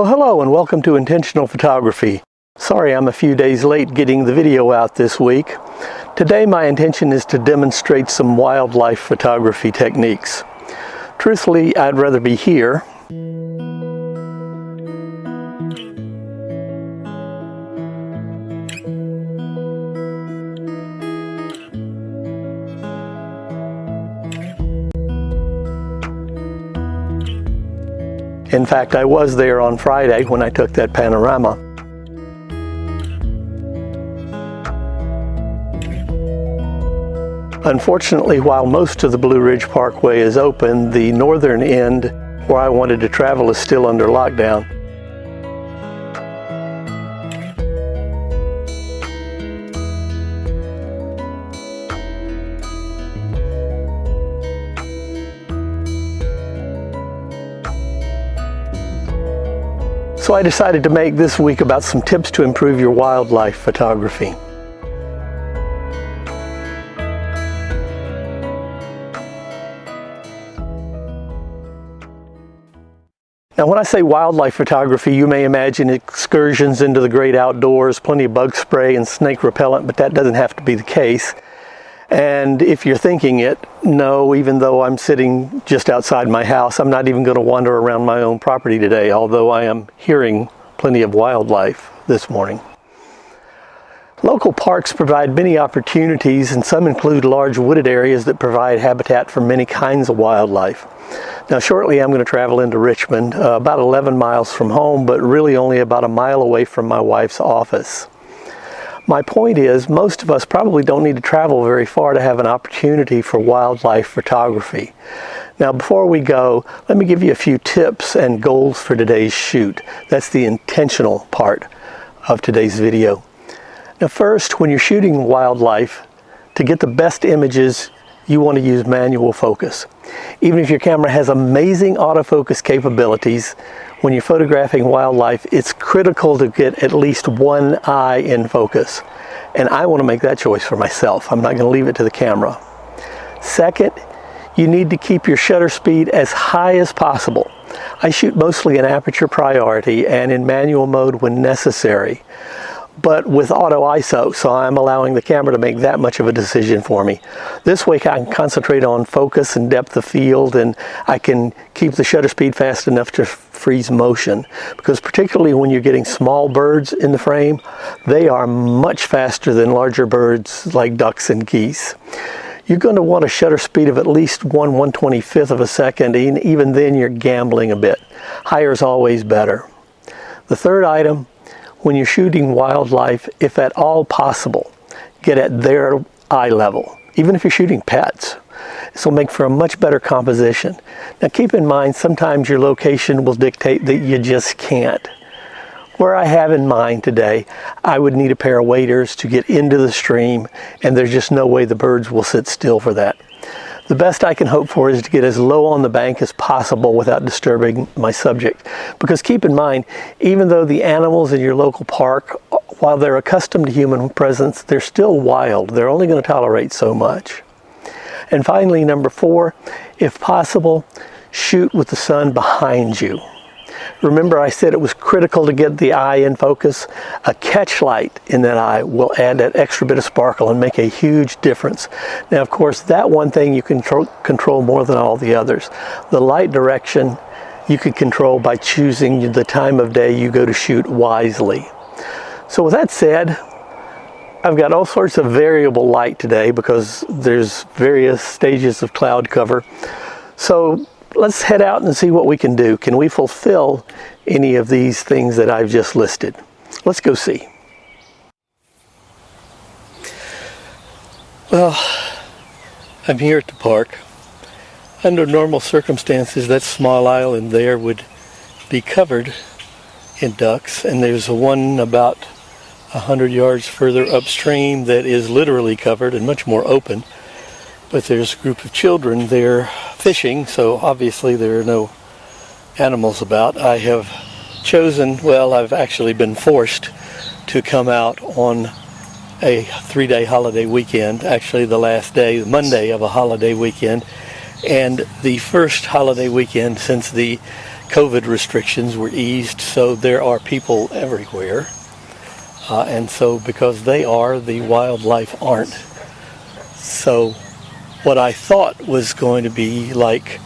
Well, hello and welcome to Intentional Photography. Sorry I'm a few days late getting the video out this week. Today my intention is to demonstrate some wildlife photography techniques. Truthfully, I'd rather be here. In fact, I was there on Friday when I took that panorama. Unfortunately, while most of the Blue Ridge Parkway is open, the northern end where I wanted to travel is still under lockdown. So I decided to make this week about some tips to improve your wildlife photography. Now when I say wildlife photography, you may imagine excursions into the great outdoors, plenty of bug spray and snake repellent, but that doesn't have to be the case. And if you're thinking it, no, even though I'm sitting just outside my house, I'm not even going to wander around my own property today, although I am hearing plenty of wildlife this morning. Local parks provide many opportunities, and some include large wooded areas that provide habitat for many kinds of wildlife. Now shortly I'm going to travel into Richmond, about 11 miles from home, but really only about a mile away from my wife's office. My point is, most of us probably don't need to travel very far to have an opportunity for wildlife photography. Now before we go, let me give you a few tips and goals for today's shoot. That's the intentional part of today's video. Now first, when you're shooting wildlife, to get the best images, you want to use manual focus. Even if your camera has amazing autofocus capabilities, when you're photographing wildlife, it's critical to get at least one eye in focus. And I want to make that choice for myself. I'm not going to leave it to the camera. Second, you need to keep your shutter speed as high as possible. I shoot mostly in aperture priority and in manual mode when necessary, but with auto ISO, so I'm allowing the camera to make that much of a decision for me. This way I can concentrate on focus and depth of field, and I can keep the shutter speed fast enough to freeze motion, because particularly when you're getting small birds in the frame, they are much faster than larger birds like ducks and geese. You're going to want a shutter speed of at least 1/125th of a second, and even then you're gambling a bit. Higher is always better. The third item, when you're shooting wildlife, if at all possible, get at their eye level, even if you're shooting pets. This will make for a much better composition. Now keep in mind, sometimes your location will dictate that you just can't. Where I have in mind today, I would need a pair of waders to get into the stream, and there's just no way the birds will sit still for that. The best I can hope for is to get as low on the bank as possible without disturbing my subject. Because keep in mind, even though the animals in your local park, while they're accustomed to human presence, they're still wild. They're only going to tolerate so much. And finally, number 4, if possible, shoot with the sun behind you. Remember I said it was critical to get the eye in focus? A catch light in that eye will add that extra bit of sparkle and make a huge difference. Now of course that one thing you can control more than all the others. The light direction you can control by choosing the time of day you go to shoot wisely. So with that said, I've got all sorts of variable light today because there's various stages of cloud cover. So let's head out and see what we can do. Can we fulfill any of these things that I've just listed? Let's go see. Well, I'm here at the park. Under normal circumstances, that small island there would be covered in ducks, and there's one about 100 yards further upstream that is literally covered and much more open. But there's a group of children there fishing, so obviously there are no animals about. I have chosen, well, I've actually been forced to come out on a 3-day holiday weekend, actually the last day, Monday of a holiday weekend, and the first holiday weekend since the COVID restrictions were eased, so there are people everywhere. And so because they are, the wildlife aren't. So what I thought was going to be like,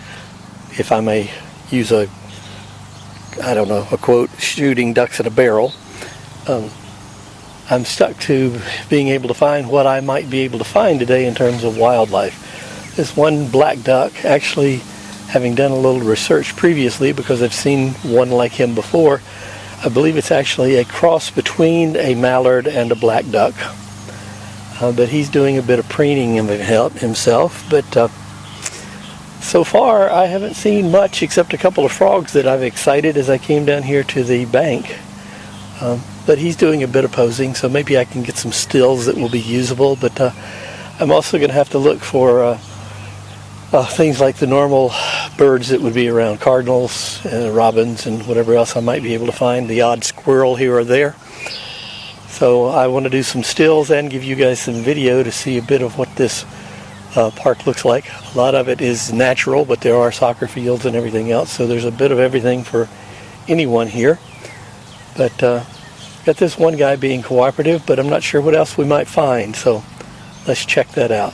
if I may use a quote, shooting ducks in a barrel, I'm stuck to being able to find what I might be able to find today in terms of wildlife. This one black duck, actually having done a little research previously because I've seen one like him before, I believe it's actually a cross between a mallard and a black duck. But he's doing a bit of preening himself, but so far I haven't seen much except a couple of frogs that I've excited as I came down here to the bank. But he's doing a bit of posing, so maybe I can get some stills that will be usable, but I'm also going to have to look for things like the normal birds that would be around, cardinals, robins, and whatever else I might be able to find, the odd squirrel here or there. So I want to do some stills and give you guys some video to see a bit of what this park looks like. A lot of it is natural, but there are soccer fields and everything else, so there's a bit of everything for anyone here. But got this one guy being cooperative, but I'm not sure what else we might find, so let's check that out.